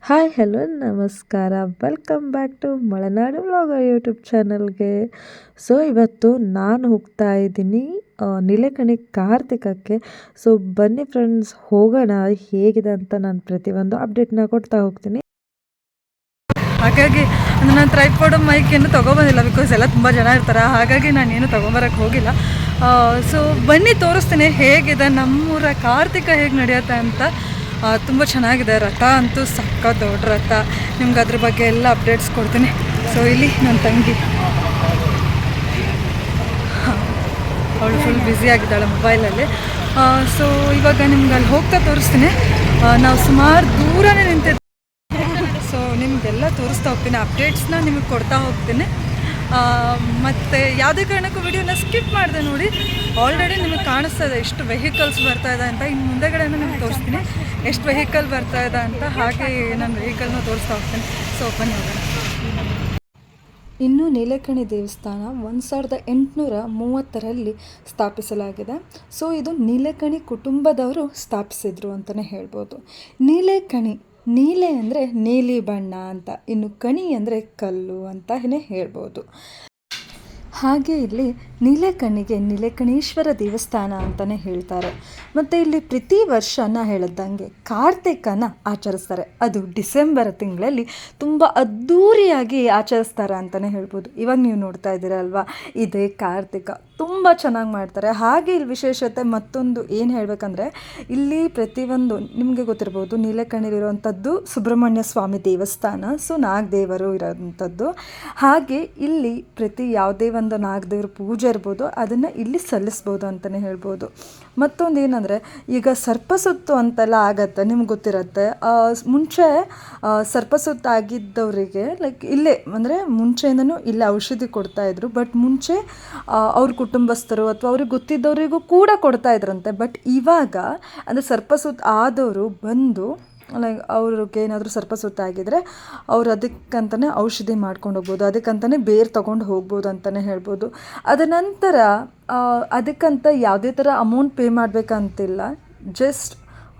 Hi hello ನಮಸ್ಕಾರ, welcome back to Malenadu vlogger YouTube ಚಾನಲ್ಗೆ. So ಇವತ್ತು ನಾನು ಹೋಗ್ತಾ ಇದ್ದೀನಿ ನೀಲಕಣಿ ಕಾರ್ತಿಕಕ್ಕೆ. ಸೊ ಬನ್ನಿ ಫ್ರೆಂಡ್ಸ್, ಹೋಗೋಣ. ಹೇಗಿದೆ ಅಂತ ನಾನು ಪ್ರತಿಯೊಂದು ಅಪ್ಡೇಟ್ನ ಕೊಡ್ತಾ ಹೋಗ್ತೀನಿ. ಹಾಗಾಗಿ ನನ್ನ ಟ್ರೈಪಾಡ್ ಮೈಕ್ ಏನು ತೊಗೊಬಂದಿಲ್ಲ, ಬಿಕಾಸ್ ಎಲ್ಲ ತುಂಬ ಜನ ಇರ್ತಾರೆ. ಹಾಗಾಗಿ ನಾನು ಏನು ತೊಗೊಂಬರೋಕ್ಕೆ ಹೋಗಿಲ್ಲ. ಸೊ ಬನ್ನಿ ತೋರಿಸ್ತೀನಿ ಹೇಗಿದೆ ನಮ್ಮೂರ ಕಾರ್ತಿಕ ಹೇಗೆ ನಡೆಯುತ್ತೆ ಅಂತ. ತುಂಬ ಚೆನ್ನಾಗಿದೆ. ರಥ ಅಂತೂ ಸಕ್ಕ ದೊಡ್ಡ ರಥ. ನಿಮ್ಗೆ ಅದ್ರ ಬಗ್ಗೆ ಎಲ್ಲ ಅಪ್ಡೇಟ್ಸ್ ಕೊಡ್ತೀನಿ. ಸೊ ಇಲ್ಲಿ ನನ್ನ ತಂಗಿ, ಅವಳು ಫುಲ್ ಬ್ಯುಸಿ ಆಗಿದ್ದಾಳೆ ಮೊಬೈಲಲ್ಲಿ. ಸೊ ಇವಾಗ ನಿಮ್ಗೆ ಅಲ್ಲಿ ಹೋಗ್ತಾ ತೋರಿಸ್ತೀನಿ. ನಾವು ಸುಮಾರು ದೂರನೇ ನಿಂತಿದ್ದೆ. ಸೊ ನಿಮಗೆಲ್ಲ ತೋರಿಸ್ತಾ ಹೋಗ್ತೀನಿ, ಅಪ್ಡೇಟ್ಸ್ನ ನಿಮಗೆ ಕೊಡ್ತಾ ಹೋಗ್ತೀನಿ. ಮತ್ತು ಯಾವುದೇ ಕಾರಣಕ್ಕೂ ವಿಡಿಯೋನ ಸ್ಕಿಪ್ ಮಾಡಿದೆ ನೋಡಿ. ಆಲ್ರೆಡಿ ನಿಮಗೆ ಕಾಣಿಸ್ತಾ ಇದೆ ಎಷ್ಟು ವೆಹಿಕಲ್ಸ್ ಬರ್ತಾ ಇದೆ ಅಂತ. ಇನ್ನು ಮುಂದೆಗಡೆನೂ ನಿಮ್ಗೆ ತೋರಿಸ್ತೀನಿ ಎಷ್ಟು ವೆಹಿಕಲ್ ಬರ್ತಾ ಇದೆ ಅಂತ. ಹಾಗೆ ನಾನು ವೆಹಿಕಲ್ನ ತೋರಿಸ್ತಾ ಹೋಗ್ತೀನಿ. ಸೊ ಬನ್ನಿ ಹೋಗೋಣ. ಇನ್ನು ನೀಲಕಣಿ ದೇವಸ್ಥಾನ 1830ರಲ್ಲಿ ಸ್ಥಾಪಿಸಲಾಗಿದೆ. ಸೊ ಇದು ನೀಲಕಣಿ ಕುಟುಂಬದವರು ಸ್ಥಾಪಿಸಿದರು ಅಂತಲೇ ಹೇಳ್ಬೋದು. ನೀಲಕಣಿ, ನೀಲೆ ಅಂದರೆ ನೀಲಿ ಬಣ್ಣ ಅಂತ, ಇನ್ನು ಕಣಿ ಅಂದರೆ ಕಲ್ಲು ಅಂತಲೇ ಹೇಳ್ಬೋದು. ಹಾಗೆ ಇಲ್ಲಿ ನೀಲಕಣಿಗೆ ನೀಲಕಣೀಶ್ವರ ದೇವಸ್ಥಾನ ಅಂತಲೇ ಹೇಳ್ತಾರೆ. ಮತ್ತು ಇಲ್ಲಿ ಪ್ರತಿ ವರ್ಷ ನಾ ಹೇಳಿದಂಗೆ ಕಾರ್ತಿಕನ ಆಚರಿಸ್ತಾರೆ. ಅದು ಡಿಸೆಂಬರ್ ತಿಂಗಳಲ್ಲಿ ತುಂಬ ಅದ್ಧೂರಿಯಾಗಿ ಆಚರಿಸ್ತಾರೆ ಅಂತಲೇ ಹೇಳ್ಬೋದು. ಇವಾಗ ನೀವು ನೋಡ್ತಾ ಇದ್ದೀರಲ್ವ, ಇದೇ ಕಾರ್ತಿಕ ತುಂಬ ಚೆನ್ನಾಗಿ ಮಾಡ್ತಾರೆ. ಹಾಗೆ ಇಲ್ಲಿ ವಿಶೇಷತೆ ಮತ್ತೊಂದು ಏನು ಹೇಳಬೇಕಂದ್ರೆ, ಇಲ್ಲಿ ಪ್ರತಿಯೊಂದು ನಿಮಗೆ ಗೊತ್ತಿರ್ಬೋದು, ನೀಲಕಣಿಲಿರುವಂಥದ್ದು ಸುಬ್ರಹ್ಮಣ್ಯ ಸ್ವಾಮಿ ದೇವಸ್ಥಾನ. ಸೊ ನಾಗದೇವರು ಇರೋವಂಥದ್ದು. ಹಾಗೆ ಇಲ್ಲಿ ಪ್ರತಿ ಯಾವುದೇ ಒಂದು ನಾಗದೇವ್ರ ಪೂಜೆ ಇರ್ಬೋದು, ಅದನ್ನು ಇಲ್ಲಿ ಸಲ್ಲಿಸ್ಬೋದು ಅಂತಲೇ ಹೇಳ್ಬೋದು. ಮತ್ತೊಂದು ಏನಂದರೆ, ಈಗ ಸರ್ಪಸುತ್ತು ಅಂತೆಲ್ಲ ಆಗತ್ತೆ, ನಿಮ್ಗೆ ಗೊತ್ತಿರತ್ತೆ. ಮುಂಚೆ ಸರ್ಪಸುತ್ತು ಆಗಿದ್ದವರಿಗೆ ಲೈಕ್ ಇಲ್ಲೇ ಅಂದರೆ ಮುಂಚೆಯಿಂದನೂ ಇಲ್ಲೇ ಔಷಧಿ ಕೊಡ್ತಾಯಿದ್ರು. ಬಟ್ ಮುಂಚೆ ಅವ್ರ ಕುಟುಂಬಸ್ಥರು ಅಥವಾ ಅವ್ರಿಗೆ ಗೊತ್ತಿದ್ದವರಿಗೂ ಕೂಡ ಕೊಡ್ತಾಯಿದ್ರಂತೆ. ಬಟ್ ಇವಾಗ ಅಂದರೆ ಸರ್ಪಸುತ್ತು ಆದವರು ಬಂದು ಲೈಕ್ ಅವ್ರಿಗೆ ಏನಾದರೂ ಸರ್ಪಸುತ್ತಾಗಿದ್ದರೆ ಅವ್ರು ಅದಕ್ಕಂತಲೇ ಔಷಧಿ ಮಾಡ್ಕೊಂಡು ಹೋಗ್ಬೋದು, ಅದಕ್ಕಂತಲೇ ಬೇರು ತೊಗೊಂಡು ಹೋಗ್ಬೋದು ಅಂತಲೇ ಹೇಳ್ಬೋದು. ಅದ ನಂತರ ಅದಕ್ಕಂತ ಯಾವುದೇ ಥರ ಅಮೌಂಟ್ ಪೇ ಮಾಡಬೇಕಂತಿಲ್ಲ. ಜಸ್ಟ್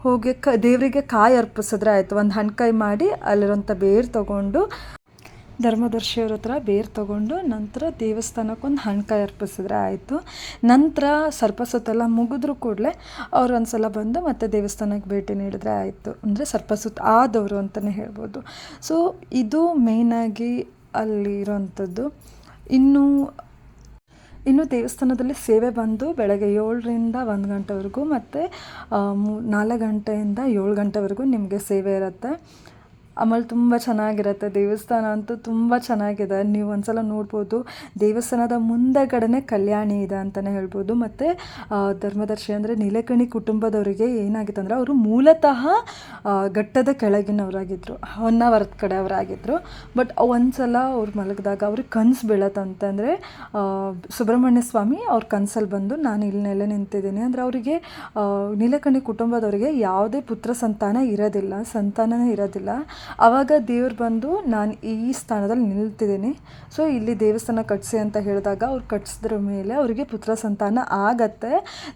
ಹೋಗಿ ದೇವರಿಗೆ ಕಾಯಿ ಅರ್ಪಿಸಿದ್ರೆ ಆಯಿತು. ಒಂದು ಹಣ್ಕಾಯಿ ಮಾಡಿ ಅಲ್ಲಿರೋಂಥ ಬೇರು ತೊಗೊಂಡು ಧರ್ಮದರ್ಶಿಯವ್ರ ಹತ್ರ ಬೇರು ತೊಗೊಂಡು ನಂತರ ದೇವಸ್ಥಾನಕ್ಕೊಂದು ಹಣ್ಕಾಯಿ ಅರ್ಪಿಸಿದ್ರೆ ಆಯಿತು. ನಂತರ ಸರ್ಪಸುತ್ತೆಲ್ಲ ಮುಗಿದ್ರೂ ಕೂಡಲೇ ಅವ್ರು ಒಂದು ಸಲ ಬಂದು ಮತ್ತೆ ದೇವಸ್ಥಾನಕ್ಕೆ ಭೇಟಿ ನೀಡಿದ್ರೆ ಆಯಿತು. ಅಂದರೆ ಸರ್ಪಸುತ್ತು ಆದವರು ಅಂತಲೇ ಹೇಳ್ಬೋದು. ಸೊ ಇದು ಮೇಯ್ನಾಗಿ ಅಲ್ಲಿರೋವಂಥದ್ದು. ಇನ್ನು ದೇವಸ್ಥಾನದಲ್ಲಿ ಸೇವೆ ಬಂದು ಬೆಳಗ್ಗೆ 7ರಿಂದ 1 ಗಂಟೆವರೆಗೂ ಮತ್ತು 4 ಗಂಟೆಯಿಂದ 7 ಗಂಟೆವರೆಗೂ ನಿಮಗೆ ಸೇವೆ ಇರುತ್ತೆ. ಆಮೇಲೆ ತುಂಬ ಚೆನ್ನಾಗಿರುತ್ತೆ. ದೇವಸ್ಥಾನ ಅಂತೂ ತುಂಬ ಚೆನ್ನಾಗಿದೆ. ನೀವು ಒಂದ್ಸಲ ನೋಡ್ಬೋದು. ದೇವಸ್ಥಾನದ ಮುಂದೆಗಡೆ ಕಲ್ಯಾಣಿ ಇದೆ ಅಂತಲೇ ಹೇಳ್ಬೋದು. ಮತ್ತು ಧರ್ಮದರ್ಶಿ ಅಂದರೆ ನೀಲಕಣಿ ಕುಟುಂಬದವರಿಗೆ ಏನಾಗಿತ್ತು ಅಂದರೆ, ಅವರು ಮೂಲತಃ ಘಟ್ಟದ ಕೆಳಗಿನವರಾಗಿದ್ದರು, ಹೊನ್ನಾವರದ ಕಡೆ ಅವರಾಗಿದ್ದರು. ಬಟ್ ಒಂದು ಸಲ ಅವ್ರು ಮಲಗಿದಾಗ ಅವ್ರಿಗೆ ಕನಸು ಬೀಳತ್ತಂತಂದರೆ, ಸುಬ್ರಹ್ಮಣ್ಯ ಸ್ವಾಮಿ ಅವ್ರ ಕನಸಲ್ಲಿ ಬಂದು ನಾನು ಇಲ್ಲಿ ನೆಲೆ ನಿಂತಿದ್ದೀನಿ ಅಂದರೆ, ಅವರಿಗೆ ನೀಲಕಣಿ ಕುಟುಂಬದವರಿಗೆ ಯಾವುದೇ ಪುತ್ರ ಸಂತಾನನೇ ಇರೋದಿಲ್ಲ. ಆವಾಗ ದೇವ್ರು ಬಂದು ನಾನು ಈ ಸ್ಥಾನದಲ್ಲಿ ನಿಲ್ತಿದ್ದೀನಿ, ಸೊ ಇಲ್ಲಿ ದೇವಸ್ಥಾನ ಕಟ್ಟಿಸಿ ಅಂತ ಹೇಳಿದಾಗ ಅವ್ರು ಕಟ್ಟಿಸಿದ್ರ ಮೇಲೆ ಅವರಿಗೆ ಪುತ್ರ ಸಂತಾನ ಆಗತ್ತೆ.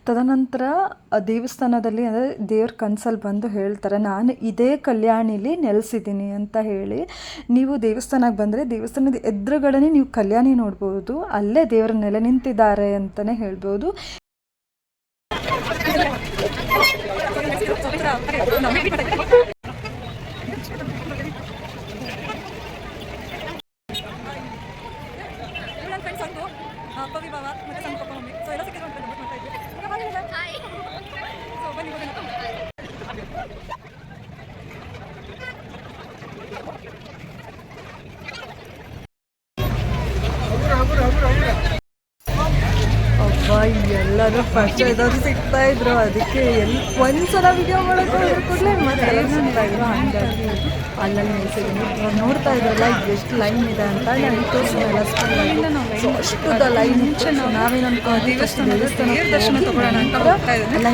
ತದನಂತರ ದೇವಸ್ಥಾನದಲ್ಲಿ ಅಂದರೆ ದೇವ್ರ ಕನ್ಸಲ್ಲಿ ಬಂದು ಹೇಳ್ತಾರೆ, ನಾನು ಇದೇ ಕಲ್ಯಾಣಿಲಿ ನೆಲೆಸಿದ್ದೀನಿ ಅಂತ ಹೇಳಿ. ನೀವು ದೇವಸ್ಥಾನಕ್ಕೆ ಬಂದರೆ ದೇವಸ್ಥಾನದ ಎದುರುಗಡೆ ನೀವು ಕಲ್ಯಾಣಿ ನೋಡ್ಬೋದು, ಅಲ್ಲೇ ದೇವರ ನೆಲೆ ನಿಂತಿದ್ದಾರೆ ಅಂತಲೇ ಹೇಳ್ಬೋದು. ಎಲ್ಲರೂ ಫಸ್ಟ್ ಇದ್ದವ್ರು ಸಿಗ್ತಾಯಿದ್ರು. ಅದಕ್ಕೆ ಒಂದ್ಸಲ ವಿಡಿಯೋ ಮಾಡೋಕ್ಕೆ ಕೂಡಲೇ ಮತ್ತೆ ಸಿಗ್ತಾಯಿದ್ರು. ಹಾಗಾಗಿ ಅಲ್ಲಲ್ಲಿ ನಿಲ್ಸಿದ್ದೀನಿ. ನೋಡ್ತಾ ಇದ್ರಲ್ಲ ಎಷ್ಟು ಲೈನ್ ಇದೆ ಅಂತ. ನಾನು ತೋರಿಸಿಲ್ಲ ಅಷ್ಟುದ ಲೈನ್. ನಾವೇನು ಅನ್ಕೊಂಡು ದೇವಸ್ಥಾನ ದರ್ಶನ ತಗೊಳ್ಳೋಣ ಅಂತ ಹೋಗ್ತಾ ಇದ್ದೀನಿ.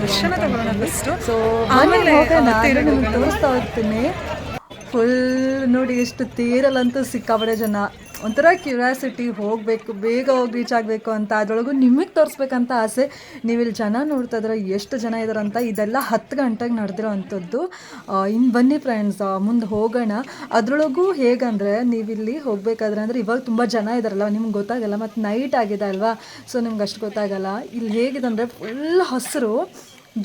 ದರ್ಶನ ತಗೊಳ್ಳೋಣ ಫಸ್ಟು. ಸೊ ಆಮೇಲೆ ಹೋಗೋಣ, ನಿಮ್ಗೆ ತೋರಿಸ್ತಾ ಹೋಗ್ತೀನಿ. ಫುಲ್ ನೋಡಿ ಎಷ್ಟು ತೇರಲ್ಲಂತೂ ಸಿಕ್ಕಾಬಡೆ ಜನ. ಒಂಥರ ಕ್ಯೂರಿಯಾಸಿಟಿ, ಹೋಗಬೇಕು, ಬೇಗ ಹೋಗಿ ರೀಚ್ ಆಗಬೇಕು ಅಂತ. ಅದರೊಳಗೂ ನಿಮಗೆ ತೋರಿಸ್ಬೇಕಂತ ಆಸೆ. ನೀವು ಇಲ್ಲಿ ಜನ ನೋಡ್ತಾ ಇದ್ರೆ ಎಷ್ಟು ಜನ ಇದ್ದಾರಂತ. ಇದೆಲ್ಲ 10 ಗಂಟೆಗೆ ನಡೆದಿರೋ ಅಂಥದ್ದು. ಇನ್ನು ಬನ್ನಿ ಫ್ರೆಂಡ್ಸ್, ಮುಂದೆ ಹೋಗೋಣ. ಅದರೊಳಗೂ ಹೇಗಂದರೆ, ನೀವಿಲ್ಲಿ ಹೋಗಬೇಕಾದ್ರೆ ಅಂದರೆ ಇವಾಗ ತುಂಬ ಜನ ಇದ್ದಾರಲ್ಲ, ನಿಮ್ಗೆ ಗೊತ್ತಾಗಲ್ಲ. ಮತ್ತು ನೈಟ್ ಆಗಿದೆ ಅಲ್ವಾ, ಸೊ ನಿಮ್ಗೆ ಅಷ್ಟು ಗೊತ್ತಾಗಲ್ಲ. ಇಲ್ಲಿ ಹೇಗಿದೆ ಅಂದರೆ ಫುಲ್ ಹಸಿರು,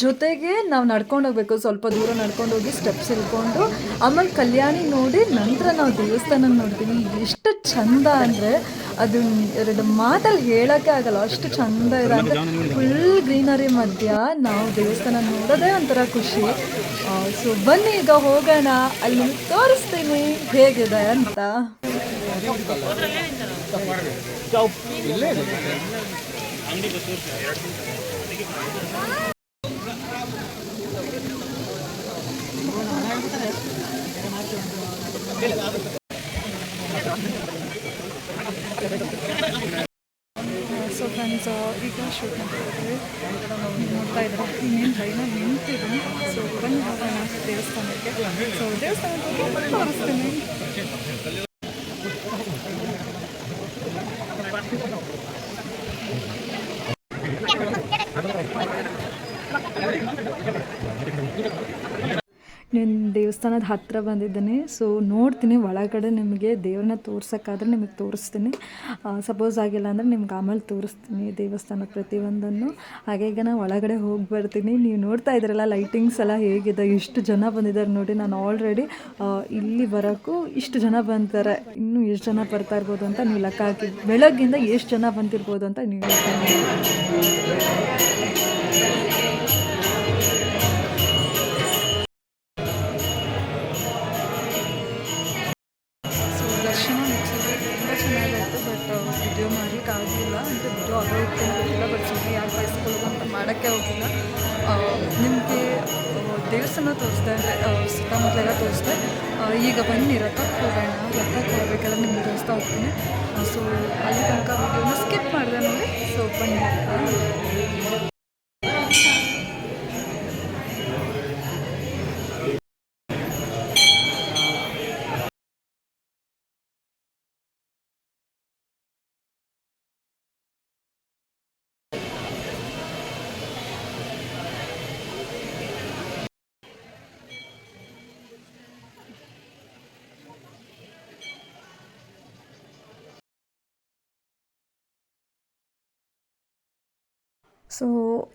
ಜೊತೆಗೆ ನಾವು ನಡ್ಕೊಂಡು ಹೋಗ್ಬೇಕು. ಸ್ವಲ್ಪ ದೂರ ನಡ್ಕೊಂಡು ಹೋಗಿ ಸ್ಟೆಪ್ಸ್ ಇಳ್ಕೊಂಡು ಆಮೇಲೆ ಕಲ್ಯಾಣಿ ನೋಡಿ ನಂತರ ನಾವು ದೇವಸ್ಥಾನ ನೋಡ್ತೀವಿ. ಎಷ್ಟು ಚಂದ ಅಂದರೆ ಅದು 2 ಮಾತಲ್ಲಿ ಹೇಳೋಕ್ಕೆ ಆಗಲ್ಲ, ಅಷ್ಟು ಚಂದ ಇದೆ. ಅಂದರೆ ಫುಲ್ ಗ್ರೀನರಿ ಮಧ್ಯ ನಾವು ದೇವಸ್ಥಾನ ನೋಡೋದೇ ಒಂಥರ ಖುಷಿ. ಸೊ ಬನ್ನಿ ಈಗ ಹೋಗೋಣ, ಅಲ್ಲಿ ತೋರಿಸ್ತೀನಿ ಹೇಗಿದೆ ಅಂತ. ಸೊ ಫ್ರೆಂಡ್ಸ್, ಈಗ ಶೂಟ್ ಮಾಡ್ತಿದ್ದೀವಿ. ನೋಡ್ತಾ ಇದ್ದಾರೆ ಇನ್ನೇನು ಲೈನಲ್ಲಿ ನಿಂತಿದೆ. ಸೊ ಬನ್ನಿ ಹೋಗೋಣ ದೇವಸ್ಥಾನಕ್ಕೆ. ಸೊ ದೇವಸ್ಥಾನಕ್ಕೆ ಹೋಗಿ ತೋರಿಸ್ತೀನಿ. నేను ದೇವಸ್ಥಾನದ ಹತ್ತಿರ ಬಂದಿದ್ದೀನಿ. ಸೊ ನೋಡ್ತೀನಿ ಒಳಗಡೆ, ನಿಮಗೆ ದೇವ್ರನ್ನ ತೋರ್ಸೋಕ್ಕಾದ್ರೆ ನಿಮಗೆ ತೋರಿಸ್ತೀನಿ. ಸಪೋಸ್ ಆಗಿಲ್ಲ ಅಂದರೆ ನಿಮ್ಗೆ ಆಮೇಲೆ ತೋರಿಸ್ತೀನಿ ದೇವಸ್ಥಾನದ ಪ್ರತಿಯೊಂದನ್ನು. ಹಾಗೆ ಈಗ ನಾನು ಒಳಗಡೆ ಹೋಗಿ ಬರ್ತೀನಿ. ನೀವು ನೋಡ್ತಾ ಇದ್ದೀರಲ್ಲ ಲೈಟಿಂಗ್ಸ್ ಎಲ್ಲ ಹೇಗಿದೆ, ಎಷ್ಟು ಜನ ಬಂದಿದ್ದಾರೆ ನೋಡಿ. ನಾನು ಆಲ್ರೆಡಿ ಇಲ್ಲಿ ಬರೋಕ್ಕೂ ಇಷ್ಟು ಜನ ಬಂತಾರೆ. ಇನ್ನೂ ಎಷ್ಟು ಜನ ಬರ್ತಾ ಇರ್ಬೋದು ಅಂತ ನೀವು ಲೆಕ್ಕ ಹಾಕಿ. ಬೆಳಗ್ಗಿಂದ ಎಷ್ಟು ಜನ ಬಂದಿರ್ಬೋದು ಅಂತ ನೀವು ದರ್ಶನ ಮುಗಿಸಿದ್ರೆ ತುಂಬ ಚೆನ್ನಾಗಾಯಿತು. ಬಟ್ ವಿಡಿಯೋ ಮಾಡೋಕ್ಕಾಗಲಿಲ್ಲ, ಅಂದರೆ ವಿಡಿಯೋ ಆಗೋ ಇಟ್ಕೊಂಡಿಲ್ಲ. ಬಟ್ ಸುಮ್ಮನೆ ಯಾರು ಬಯಸ್ಕೊಳ್ಳೋದು ಅಂತ ಮಾಡೋಕ್ಕೆ ಹೋಗಿಲ್ಲ. ನಿಮಗೆ ದೇವಸ್ಥಾನ ತೋರಿಸ್ದೆ, ಅಂದರೆ ಸುತ್ತಮುತ್ತಲೆಲ್ಲ ತೋರಿಸ್ದೆ. ಈಗ ಬನ್ನಿ ರಥಕ್ಕೆ ಹೋಗೋಣ. ರಥಕ್ಕೆ ಹೋಗ್ಬೇಕಾದ್ರೆ ನಿಮಗೆ ತೋರಿಸ್ತಾ ಹೋಗ್ತೀನಿ. ಸೊ ಅಲ್ಲಿ ತನಕ ವಿಡಿಯೋನ ಸ್ಕಿಪ್ ಮಾಡಿದೆ ನೋಡಿ. ಸೊ ಬನ್ನಿ. ಸೊ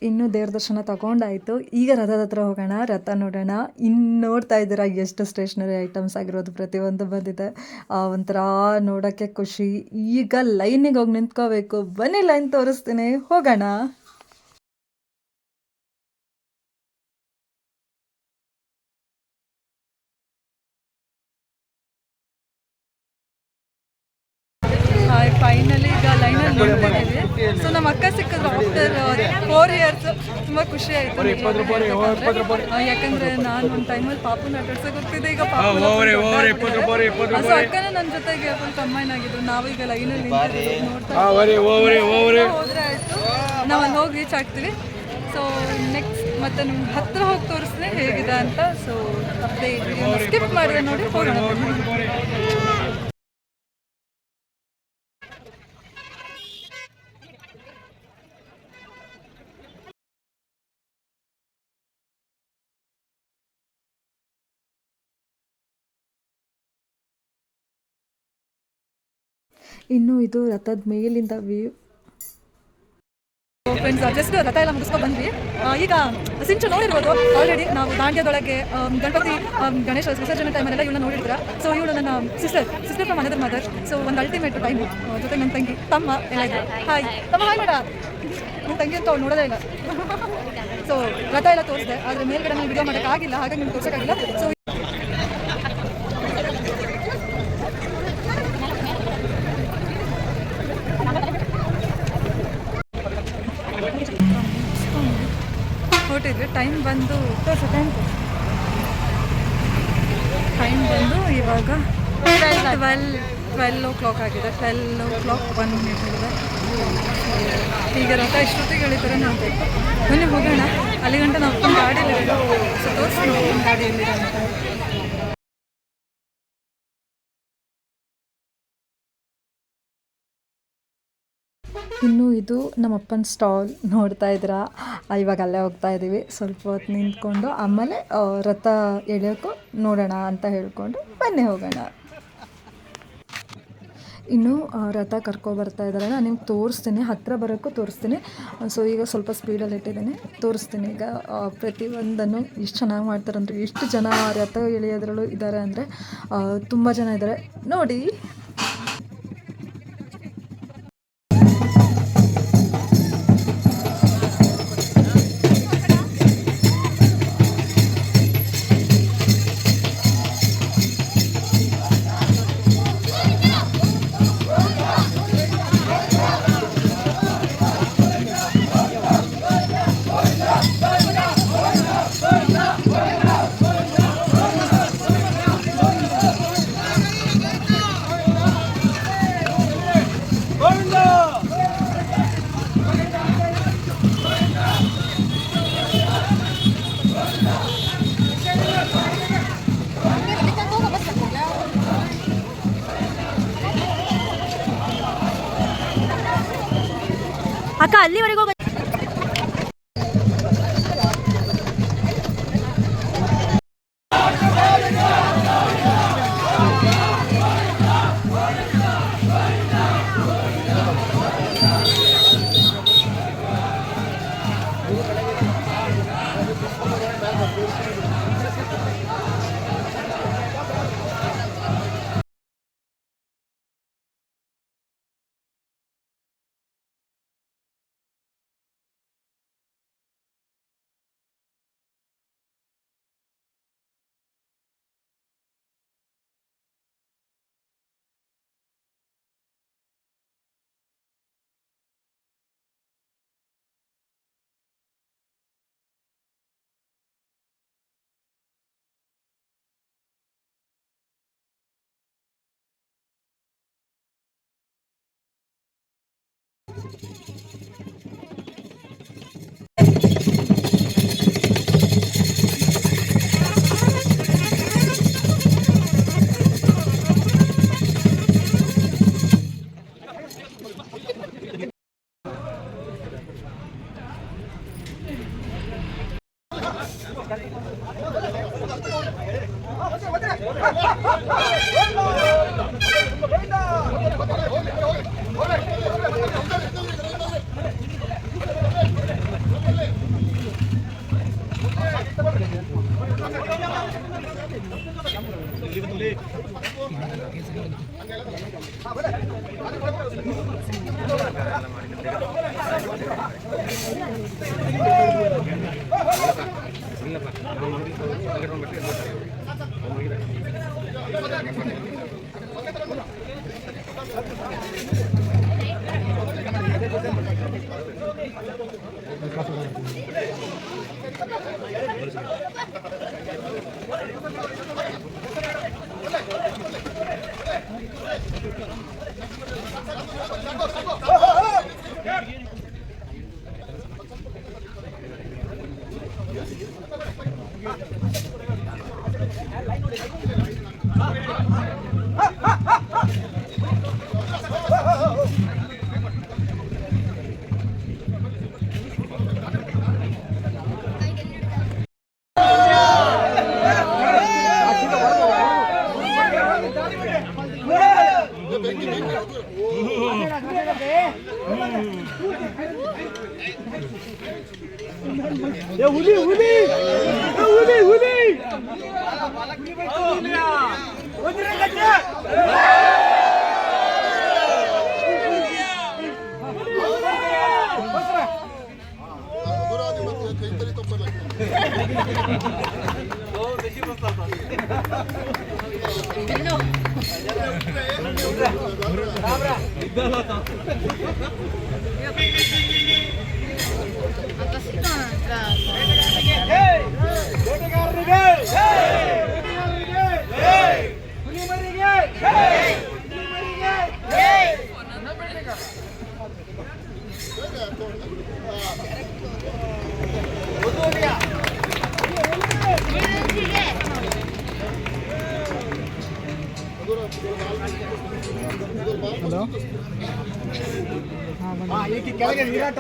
ಇನ್ನೂ ದೇವ್ರ ದರ್ಶನ ತಗೊಂಡಾಯಿತು. ಈಗ ರಥದ ಹತ್ರ ಹೋಗೋಣ, ರಥ ನೋಡೋಣ. ಇನ್ನು ನೋಡ್ತಾ ಇದ್ದೀರಾ ಎಷ್ಟು ಸ್ಟೇಷ್ನರಿ ಐಟಮ್ಸ್ ಆಗಿರೋದು ಪ್ರತಿಯೊಂದು ಬಂದಿದೆ. ಒಂಥರ ನೋಡೋಕ್ಕೆ ಖುಷಿ. ಈಗ ಲೈನಿಗೆ ಹೋಗಿ ನಿಂತ್ಕೋಬೇಕು. ಬನ್ನಿ ಲೈನ್ ತೋರಿಸ್ತೀನಿ, ಹೋಗೋಣ. ಫೈನಲಿ ಈಗ ಲೈನಲ್ಲಿ ನಿಂತಿದ್ದೀವಿ. ಸೊ ನಮ್ಮ ಅಕ್ಕ ಸಿಕ್ಕಿದ್ರು ಆಫ್ಟರ್ 4 ಇಯರ್ಸ್. ತುಂಬ ಖುಷಿ ಆಯಿತು ಯಾಕಂದರೆ ನಾನು ಒಂದು ಟೈಮಲ್ಲಿ ಪಾಪುನ ಆಟಾಡ್ಸೋಕೆ ಹೋಗ್ತಿದ್ದೆ. ಈಗ ಸೊ ಅಕ್ಕನ ನನ್ನ ಜೊತೆಗೆ ಫುಲ್ ಕಂಬೈನ್ ಆಗಿದ್ರು. ನಾವೀಗ ಲೈನಲ್ಲಿ ನಿಂತಿದ್ದೀವಿ. ನೋಡ್ತಾ ಹೋದರೆ ಆಯಿತು, ನಾವು ಅಲ್ಲಿ ಹೋಗಿ ರೀಚ್ ಆಗ್ತೀವಿ. ಸೊ ನೆಕ್ಸ್ಟ್ ಮತ್ತೆ ನಿಮ್ಗೆ ಹತ್ತಿರ ಹೋಗಿ ತೋರಿಸ್ತೀನಿ ಹೇಗಿದೆ ಅಂತ. ಸೊ ತಪ್ಪದೆ ಸ್ಕಿಪ್ ಮಾಡಿದೆ ನೋಡಿ, ಹೋಗೋಣ. ಇನ್ನು ಇದು ರಥದ ಮೇಲಿಂದ ವ್ಯೂ. ಫ್ರೆಂಡ್ಸ್, ಜಸ್ಟ್ ರಥ ಎಲ್ಲ ಮುಗಿಸ್ಕೊಂಡು ಬಂದ್ವಿ. ಈಗ ಸಿಂಚು ನೋಡಿರ್ಬೋದು ಆಲ್ರೆಡಿ. ನಾವು ದಾಂಡ್ಯದೊಳಗೆ ಗಣಪತಿ ಗಣೇಶ ವಿಸರ್ಜನೆ ಟೈಮಲ್ಲೆಲ್ಲ ಇವಳನ್ನ ನೋಡಿರ್ತೀರ. ಸೊ ಇವಳು ನನ್ನ sister from another mother. So ಒಂದು ಅಲ್ಟಿಮೇಟ್ ಟೈಮು. ಜೊತೆ ನನ್ನ ತಂಗಿ ತಮ್ಮ ಎಲ್ಲ ಇದ್ರು. ಹಾಯ್ ತಮ್ಮ, ಹಾಯ್ ಮೇಡ. ನನ್ನ ತಂಗಿ ಅಂತ ಅವ್ಳು ನೋಡೋದೇ ಇಲ್ಲ. ಸೊ ರಥ ಎಲ್ಲ ತೋರಿಸಿದೆ, ಆದರೆ ಮೇಲ್ಗಡೆ ನಾನು ವಿಡಿಯೋ ಮಾಡೋಕ್ಕಾಗಿಲ್ಲ, ಹಾಗಾಗಿ ನಿಮ್ಗೆ ತೋರ್ಸೋಕ್ಕಾಗಿಲ್ಲ. ಸೊ ಹೊರಟಿದ್ವಿ. ಟೈಮ್ ಬಂದು ಇವಾಗ 12 o'clock ಆಗಿದೆ. 12 o'clock 1 minute ಆಗಿದೆ. ಈಗ ರಥ ಇಷ್ಟೊತ್ತಿಗೆ ಎಳಿತಾರೆ ನೋಡಬೇಕು. ಬನ್ನಿ ಹೋಗೋಣ. ಅಲ್ಲಿ ಗಂಟ ನಾವು ಗಾಡಿಯಲ್ಲಿ ತೋರಿಸಿ ಗಾಡಿಯಲ್ಲಿ ಇನ್ನು ಇದು ನಮ್ಮಪ್ಪನ ಸ್ಟಾಲ್ ನೋಡ್ತಾ ಇದ್ದೀರಾ. ಇವಾಗ ಅಲ್ಲೇ ಹೋಗ್ತಾ ಇದ್ದೀವಿ. ಸ್ವಲ್ಪ ಹೊತ್ತು ನಿಂತ್ಕೊಂಡು ಆಮೇಲೆ ರಥ ಎಳೆಯೋಕ್ಕೂ ನೋಡೋಣ ಅಂತ ಹೇಳ್ಕೊಂಡು ಬನ್ನಿ ಹೋಗೋಣ. ಇನ್ನು ರಥ ಕರ್ಕೊಬರ್ತಾ ಇದ್ದಾರೆ. ನಾನು ನಿಮ್ಗೆ ತೋರಿಸ್ತೀನಿ, ಹತ್ತಿರ ಬರೋಕ್ಕೂ ತೋರಿಸ್ತೀನಿ. ಸೊ ಈಗ ಸ್ವಲ್ಪ ಸ್ಪೀಡಲ್ಲಿ ಇಟ್ಟಿದ್ದೀನಿ, ತೋರಿಸ್ತೀನಿ. ಈಗ ಪ್ರತಿಯೊಂದನ್ನು ಎಷ್ಟು ಚೆನ್ನಾಗಿ ಮಾಡ್ತಾರೆ ಅಂದರೆ, ಎಷ್ಟು ಜನ ರಥ ಎಳೆಯೋದ್ರಲ್ಲೂ ಇದ್ದಾರೆ ಅಂದರೆ ತುಂಬ ಜನ ಇದ್ದಾರೆ ನೋಡಿ. ಅಕ್ಕ ಅಲ್ಲಿವರೆಗೆ ಹೋಗ. ಹುಲಿ ಹುಲಿ ಹುಲಿ ಹುಲಿ ಹಲೋ ಕೆಳಗೆ ನೀರಾಟ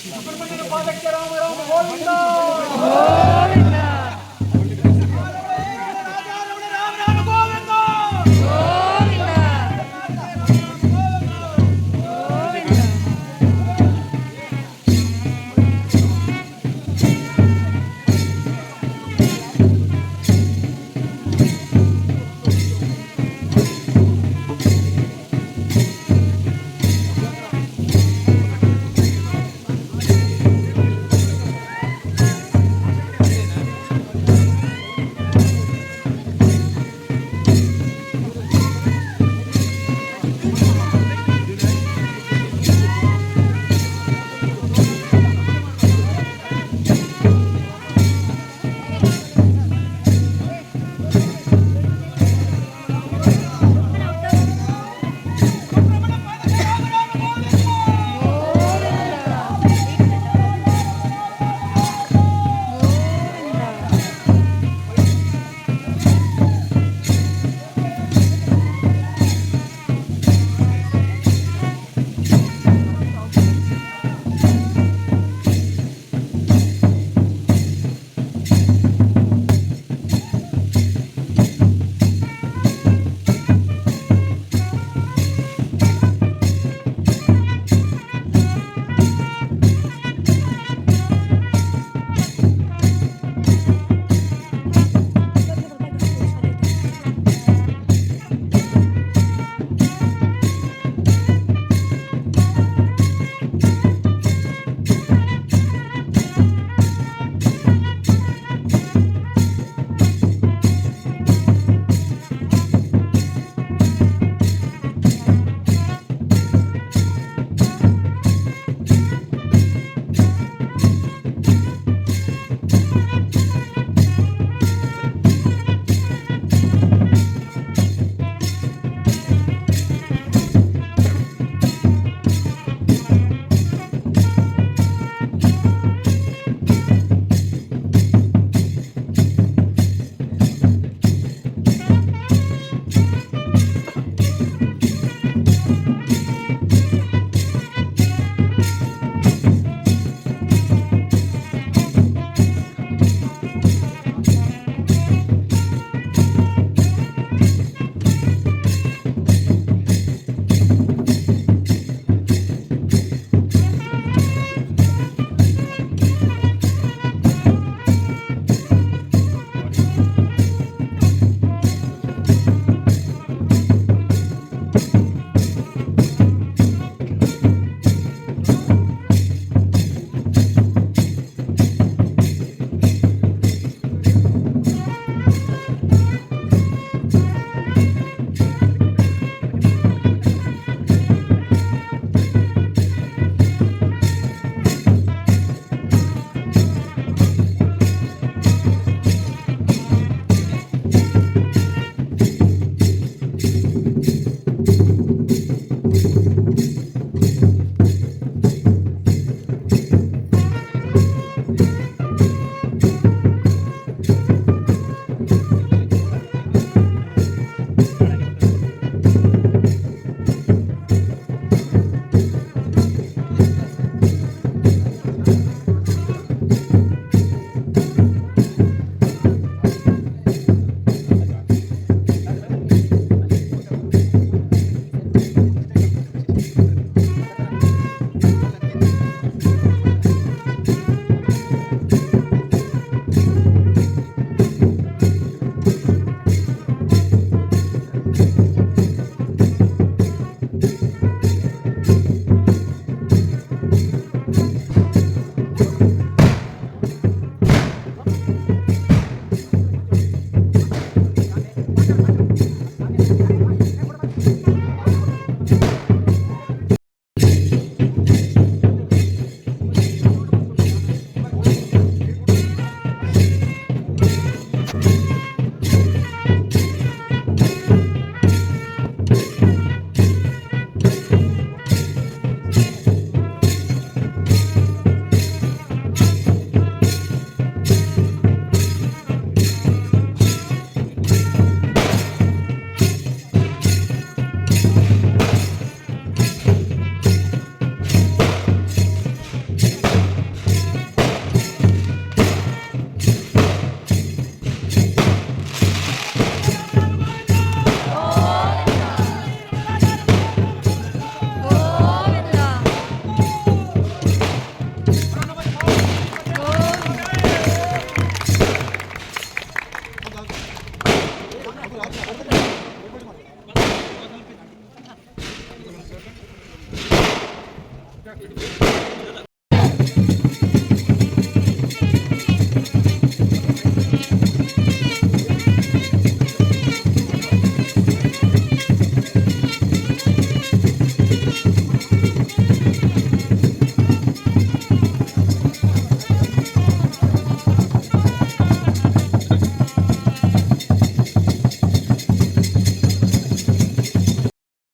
ಸುಬ್ರಹ್ಮಣ್ಯನ ಪಾದಕ್ಕೆ ರಾಮ ರಾಮ ಗೋವಿಂದ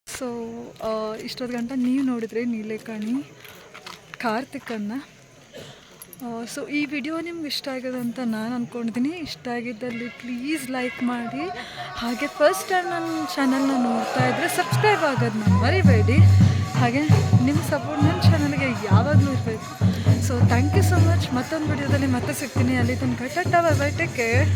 ಸೊ ಇಷ್ಟೊತ್ತು ಗಂಟ ನೀವು ನೋಡಿದ್ರೆ ನೀಲೇಕಣಿ ಕಾರ್ತಿಕನ್ನು. ಸೊ ಈ ವಿಡಿಯೋ ನಿಮ್ಗೆ ಇಷ್ಟ ಆಗಿದೆ ಅಂತ ನಾನು ಅಂದ್ಕೊಂಡಿದ್ದೀನಿ. ಇಷ್ಟ ಆಗಿದ್ದಲ್ಲಿ ಪ್ಲೀಸ್ ಲೈಕ್ ಮಾಡಿ, ಹಾಗೆ ಫಸ್ಟ್ ಟೈಮ್ ನನ್ನ ಚಾನಲ್ನ ನೋಡ್ತಾ ಇದ್ದರೆ ಸಬ್ಸ್ಕ್ರೈಬ್ ಆಗೋದನ್ನ ಮರಿಬೇಡಿ. ಹಾಗೆ ನಿಮ್ಮ ಸಪೋರ್ಟ್ ನನ್ನ ಚಾನಲ್ಗೆ ಯಾವಾಗಲೂ ಇರಬೇಕು. So thank you so much. ಮತ್ತೊಂದು ವಿಡಿಯೋದಲ್ಲಿ ಮತ್ತೆ ಸಿಗ್ತೀನಿ. ಅಲ್ಲಿ ತನಕ tata, bye bye, take care.